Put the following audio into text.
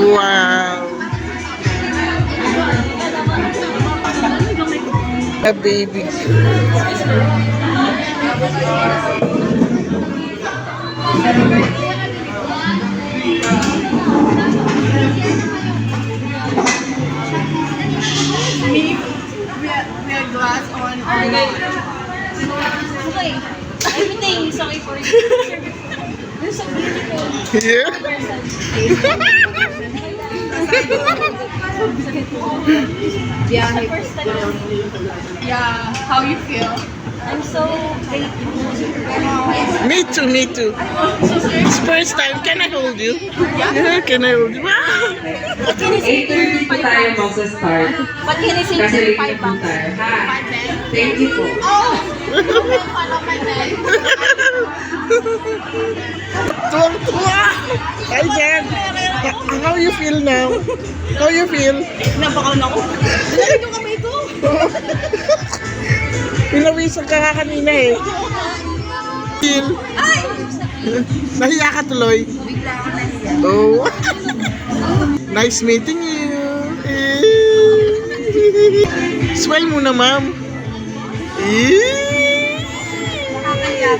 Wow. A baby. Me, we are glass on our Okay. Everything is okay for you. You're so beautiful. Yeah. yeah, First time. yeah. How you feel? I'm so grateful. Me too, me too. It's first time. Can I hold you? Yeah, can I hold you? Wow. What can I say to your 8:30 po tayo magsa-start. What can I say to Kasi your late 5 po bucks? tayo. Ha? Thank you po. Oh, follow my neck. Tuwang-tuwa. Hi, Jen. How you feel now? How you feel? Nabakaw na ako. Dalagan yung kamay ko. Pinawisan ka nga kanina eh. Feel? Ay! Nahiya ka tuloy? Bigla ako nahiya. Oh. Nice meeting you. Swell muna, ma'am. Nakakahiya.